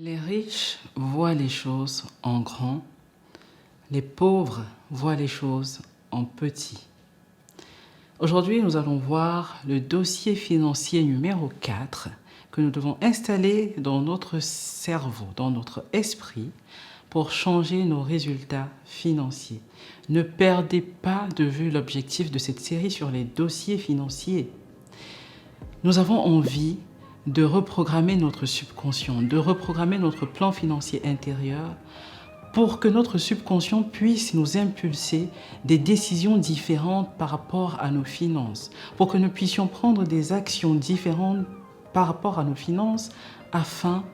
Les riches voient les choses en grand, les pauvres voient les choses en petit. Aujourd'hui, nous allons voir le dossier financier numéro 4 que nous devons installer dans notre cerveau, dans notre esprit, pour changer nos résultats financiers. Ne perdez pas de vue l'objectif de cette série sur les dossiers financiers. Nous avons envie de reprogrammer notre subconscient, de reprogrammer notre plan financier intérieur pour que notre subconscient puisse nous impulser des décisions différentes par rapport à nos finances, pour que nous puissions prendre des actions différentes par rapport à nos finances afin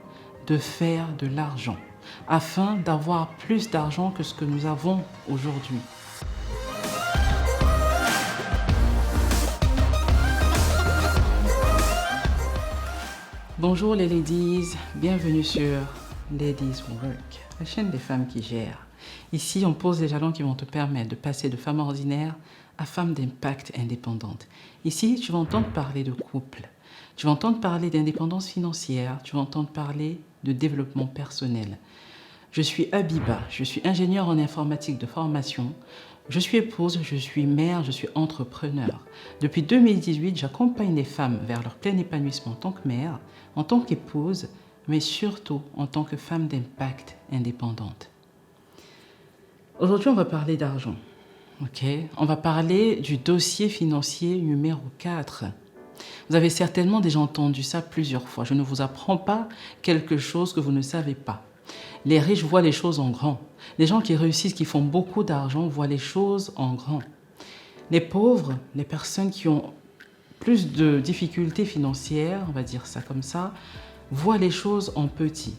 de faire de l'argent, afin d'avoir plus d'argent que ce que nous avons aujourd'hui. Bonjour les ladies, bienvenue sur Ladies Work, la chaîne des femmes qui gèrent. Ici, on pose les jalons qui vont te permettre de passer de femme ordinaire à femme d'impact indépendante. Ici, tu vas entendre parler de couple, tu vas entendre parler d'indépendance financière, tu vas entendre parler de développement personnel. Je suis Habiba, je suis ingénieure en informatique de formation, je suis épouse, je suis mère, je suis entrepreneur. Depuis 2018, j'accompagne les femmes vers leur plein épanouissement en tant que mère, en tant qu'épouse, mais surtout en tant que femme d'impact indépendante. Aujourd'hui, on va parler d'argent. On va parler du dossier financier numéro 4. Vous avez certainement déjà entendu ça plusieurs fois. Je ne vous apprends pas quelque chose que vous ne savez pas. Les riches voient les choses en grand. Les gens qui réussissent, qui font beaucoup d'argent, voient les choses en grand. Les pauvres, les personnes qui ont plus de difficultés financières, on va dire ça comme ça, voient les choses en petit.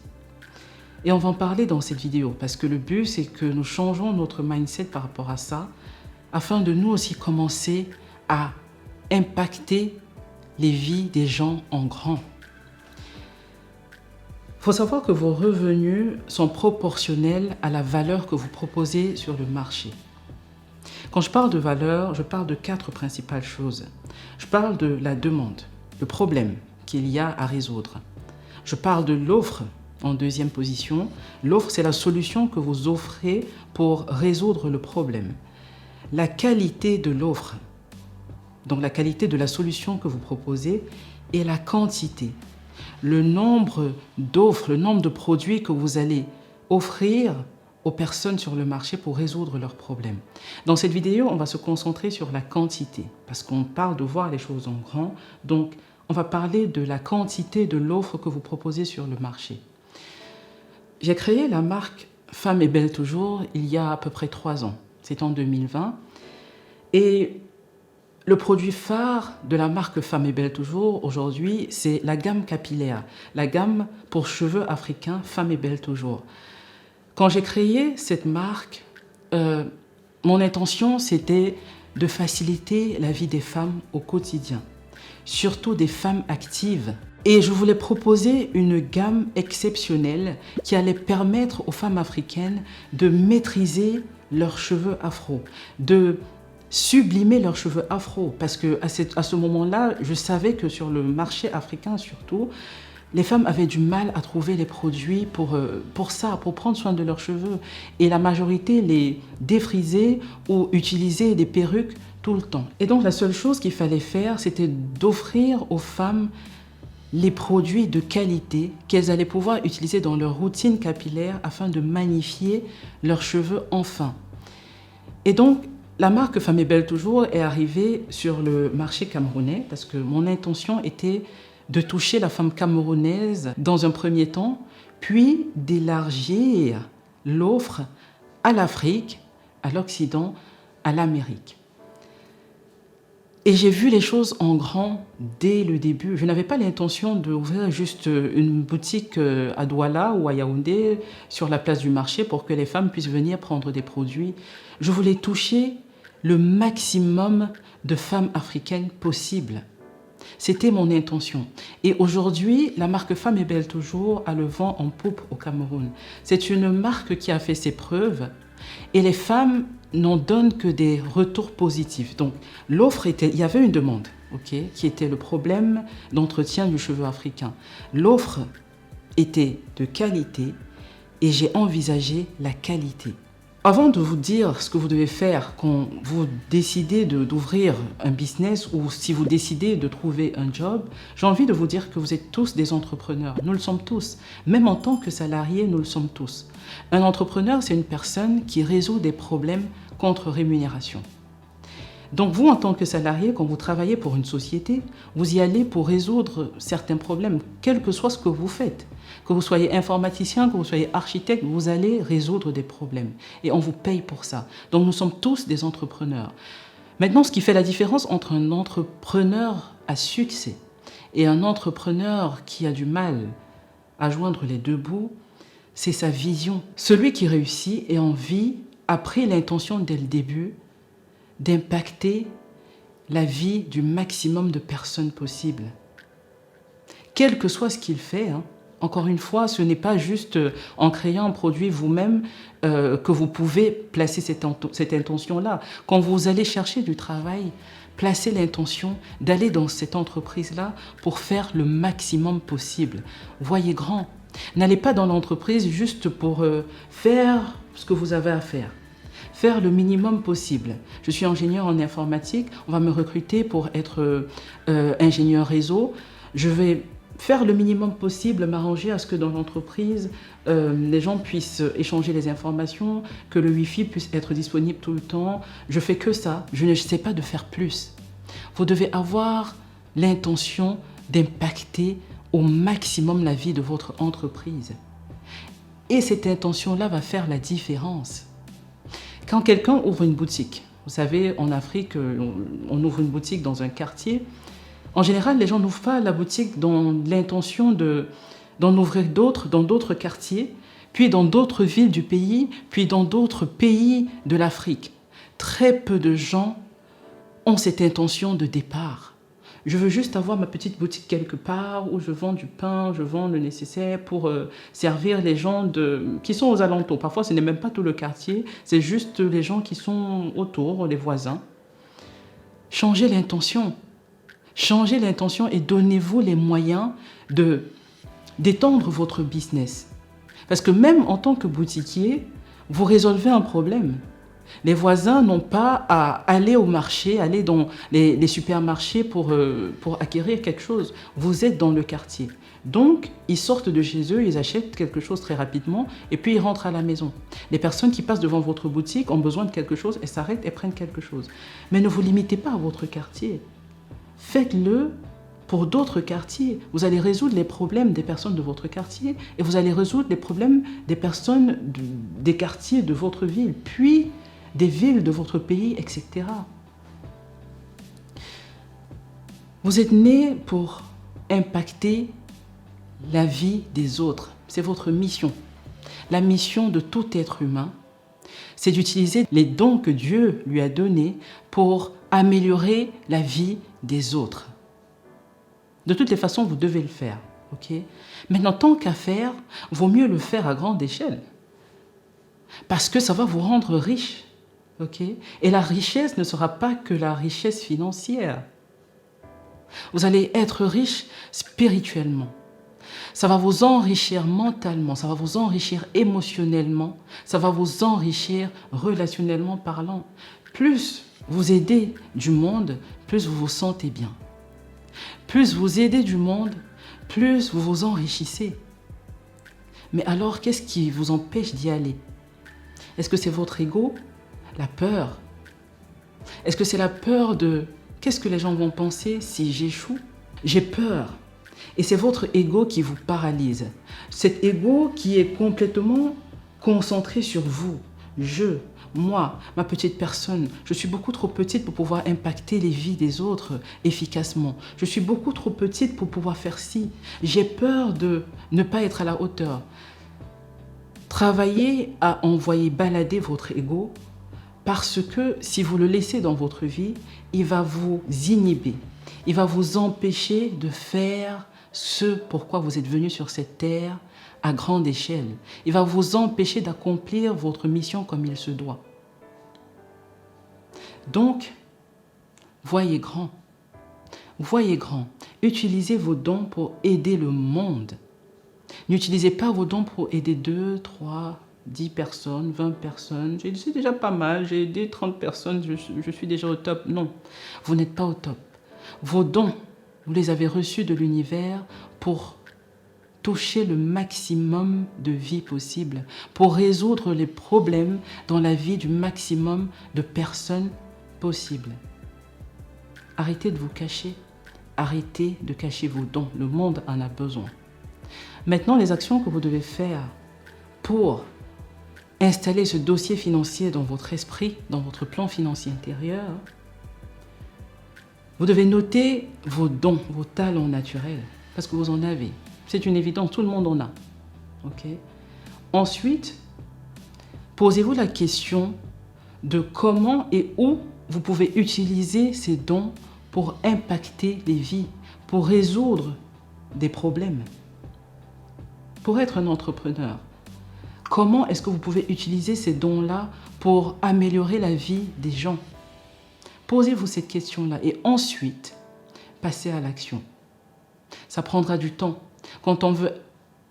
Et on va en parler dans cette vidéo parce que le but, c'est que nous changeons notre mindset par rapport à ça afin de nous aussi commencer à impacter les vies des gens en grand. Il faut savoir que vos revenus sont proportionnels à la valeur que vous proposez sur le marché. Quand je parle de valeur, je parle de 4 principales choses. Je parle de la demande, le problème qu'il y a à résoudre. Je parle de l'offre en deuxième position. L'offre, c'est la solution que vous offrez pour résoudre le problème. La qualité de l'offre, donc la qualité de la solution que vous proposez, et la quantité. Le nombre d'offres, le nombre de produits que vous allez offrir aux personnes sur le marché pour résoudre leurs problèmes. Dans cette vidéo, on va se concentrer sur la quantité, parce qu'on parle de voir les choses en grand, donc on va parler de la quantité de l'offre que vous proposez sur le marché. J'ai créé la marque Femme est belle toujours il y a à peu près 3 ans, c'est en 2020, et le produit phare de la marque Femme est belle toujours aujourd'hui, c'est la gamme capillaire, la gamme pour cheveux africains Femme est belle toujours. Quand j'ai créé cette marque, mon intention c'était de faciliter la vie des femmes au quotidien, surtout des femmes actives. Et je voulais proposer une gamme exceptionnelle qui allait permettre aux femmes africaines de maîtriser leurs cheveux afro, de sublimer leurs cheveux afro, parce que à ce moment-là, je savais que sur le marché africain surtout, les femmes avaient du mal à trouver les produits pour ça, pour prendre soin de leurs cheveux. Et la majorité les défrisaient ou utilisaient des perruques tout le temps. Et donc la seule chose qu'il fallait faire, c'était d'offrir aux femmes les produits de qualité qu'elles allaient pouvoir utiliser dans leur routine capillaire afin de magnifier leurs cheveux enfin. Et donc, la marque Femme est belle toujours est arrivée sur le marché camerounais parce que mon intention était de toucher la femme camerounaise dans un premier temps, puis d'élargir l'offre à l'Afrique, à l'Occident, à l'Amérique. Et j'ai vu les choses en grand dès le début. Je n'avais pas l'intention d'ouvrir juste une boutique à Douala ou à Yaoundé sur la place du marché pour que les femmes puissent venir prendre des produits. Je voulais toucher le maximum de femmes africaines possible. C'était mon intention. Et aujourd'hui, la marque Femme est belle toujours a le vent en poupe au Cameroun. C'est une marque qui a fait ses preuves et les femmes n'en donnent que des retours positifs. Donc l'offre était, il y avait une demande, qui était le problème d'entretien du cheveu africain. L'offre était de qualité et j'ai envisagé la qualité. Avant de vous dire ce que vous devez faire quand vous décidez d'ouvrir un business ou si vous décidez de trouver un job, j'ai envie de vous dire que vous êtes tous des entrepreneurs. Nous le sommes tous. Même en tant que salariés, nous le sommes tous. Un entrepreneur, c'est une personne qui résout des problèmes contre rémunération. Donc vous, en tant que salarié, quand vous travaillez pour une société, vous y allez pour résoudre certains problèmes, quel que soit ce que vous faites. Que vous soyez informaticien, que vous soyez architecte, vous allez résoudre des problèmes. Et on vous paye pour ça. Donc nous sommes tous des entrepreneurs. Maintenant, ce qui fait la différence entre un entrepreneur à succès et un entrepreneur qui a du mal à joindre les deux bouts, c'est sa vision. Celui qui réussit et en vie a pris l'intention dès le début d'impacter la vie du maximum de personnes possible. Quel que soit ce qu'il fait, encore une fois, ce n'est pas juste en créant un produit vous-même que vous pouvez placer cette intention-là. Quand vous allez chercher du travail, placez l'intention d'aller dans cette entreprise-là pour faire le maximum possible. Voyez grand. N'allez pas dans l'entreprise juste pour faire ce que vous avez à faire. Faire le minimum possible. Je suis ingénieur en informatique, on va me recruter pour être ingénieur réseau. Je vais faire le minimum possible, m'arranger à ce que dans l'entreprise, les gens puissent échanger les informations, que le Wi-Fi puisse être disponible tout le temps. Je fais que ça, je ne sais pas de faire plus. Vous devez avoir l'intention d'impacter au maximum la vie de votre entreprise. Et cette intention-là va faire la différence. Quand quelqu'un ouvre une boutique, vous savez, en Afrique, on ouvre une boutique dans un quartier. En général, les gens n'ouvrent pas la boutique dans l'intention d'en ouvrir d'autres dans d'autres quartiers, puis dans d'autres villes du pays, puis dans d'autres pays de l'Afrique. Très peu de gens ont cette intention de départ. Je veux juste avoir ma petite boutique quelque part où je vends du pain, je vends le nécessaire pour servir les gens qui sont aux alentours. Parfois, ce n'est même pas tout le quartier, c'est juste les gens qui sont autour, les voisins. Changez l'intention. Changez l'intention et donnez-vous les moyens d'étendre votre business. Parce que même en tant que boutiquier, vous résolvez un problème. Les voisins n'ont pas à aller au marché, aller dans les supermarchés pour acquérir quelque chose. Vous êtes dans le quartier. Donc, ils sortent de chez eux, ils achètent quelque chose très rapidement et puis ils rentrent à la maison. Les personnes qui passent devant votre boutique ont besoin de quelque chose, elles s'arrêtent et prennent quelque chose. Mais ne vous limitez pas à votre quartier. Faites-le pour d'autres quartiers. Vous allez résoudre les problèmes des personnes de votre quartier et vous allez résoudre les problèmes des personnes des quartiers de votre ville, puis des villes de votre pays, etc. Vous êtes né pour impacter la vie des autres. C'est votre mission. La mission de tout être humain, c'est d'utiliser les dons que Dieu lui a donnés pour améliorer la vie des autres. De toutes les façons, vous devez le faire. Okay? Maintenant, tant qu'à faire, vaut mieux le faire à grande échelle. Parce que ça va vous rendre riche. Okay? Et la richesse ne sera pas que la richesse financière. Vous allez être riche spirituellement. Ça va vous enrichir mentalement, ça va vous enrichir émotionnellement, ça va vous enrichir relationnellement parlant. Plus vous aidez du monde, plus vous vous sentez bien. Plus vous aidez du monde, plus vous vous enrichissez. Mais alors, qu'est-ce qui vous empêche d'y aller? Est-ce que c'est votre ego? La peur? Est-ce que c'est la peur de « qu'est-ce que les gens vont penser si j'échoue ?» J'ai peur. Et c'est votre ego qui vous paralyse. Cet ego qui est complètement concentré sur vous. Moi, ma petite personne, je suis beaucoup trop petite pour pouvoir impacter les vies des autres efficacement. Je suis beaucoup trop petite pour pouvoir faire ci. J'ai peur de ne pas être à la hauteur. Travaillez à envoyer balader votre ego parce que si vous le laissez dans votre vie, il va vous inhiber. Il va vous empêcher de faire ce pourquoi vous êtes venu sur cette terre à grande échelle. Il va vous empêcher d'accomplir votre mission comme il se doit. Donc, voyez grand. Voyez grand. Utilisez vos dons pour aider le monde. N'utilisez pas vos dons pour aider 2, 3, 10 personnes, 20 personnes. C'est déjà pas mal, j'ai aidé 30 personnes, je suis déjà au top. Non, vous n'êtes pas au top. Vos dons, vous les avez reçus de l'univers pour toucher le maximum de vies possible, pour résoudre les problèmes dans la vie du maximum de personnes possibles. Arrêtez de vous cacher, arrêtez de cacher vos dons, le monde en a besoin. Maintenant, les actions que vous devez faire pour installer ce dossier financier dans votre esprit, dans votre plan financier intérieur, vous devez noter vos dons, vos talents naturels, parce que vous en avez. C'est une évidence, tout le monde en a. Okay? Ensuite, posez-vous la question de comment et où vous pouvez utiliser ces dons pour impacter les vies, pour résoudre des problèmes. Pour être un entrepreneur, comment est-ce que vous pouvez utiliser ces dons-là pour améliorer la vie des gens? Posez-vous cette question-là et ensuite, passez à l'action. Ça prendra du temps. Quand on veut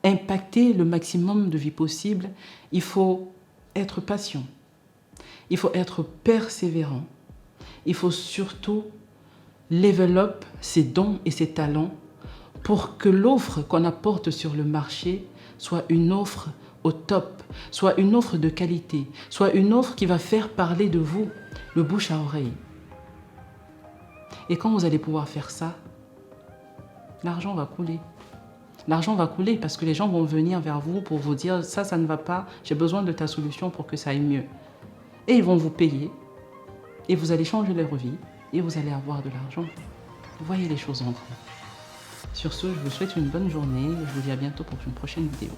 impacter le maximum de vie possible, il faut être patient. Il faut être persévérant. Il faut surtout level up ses dons et ses talents pour que l'offre qu'on apporte sur le marché soit une offre au top, soit une offre de qualité, soit une offre qui va faire parler de vous, le bouche à oreille. Et quand vous allez pouvoir faire ça, l'argent va couler. L'argent va couler parce que les gens vont venir vers vous pour vous dire « ça ne va pas, j'ai besoin de ta solution pour que ça aille mieux ». Et ils vont vous payer et vous allez changer leur vie et vous allez avoir de l'argent. Vous voyez les choses en grand. Sur ce, je vous souhaite une bonne journée et je vous dis à bientôt pour une prochaine vidéo.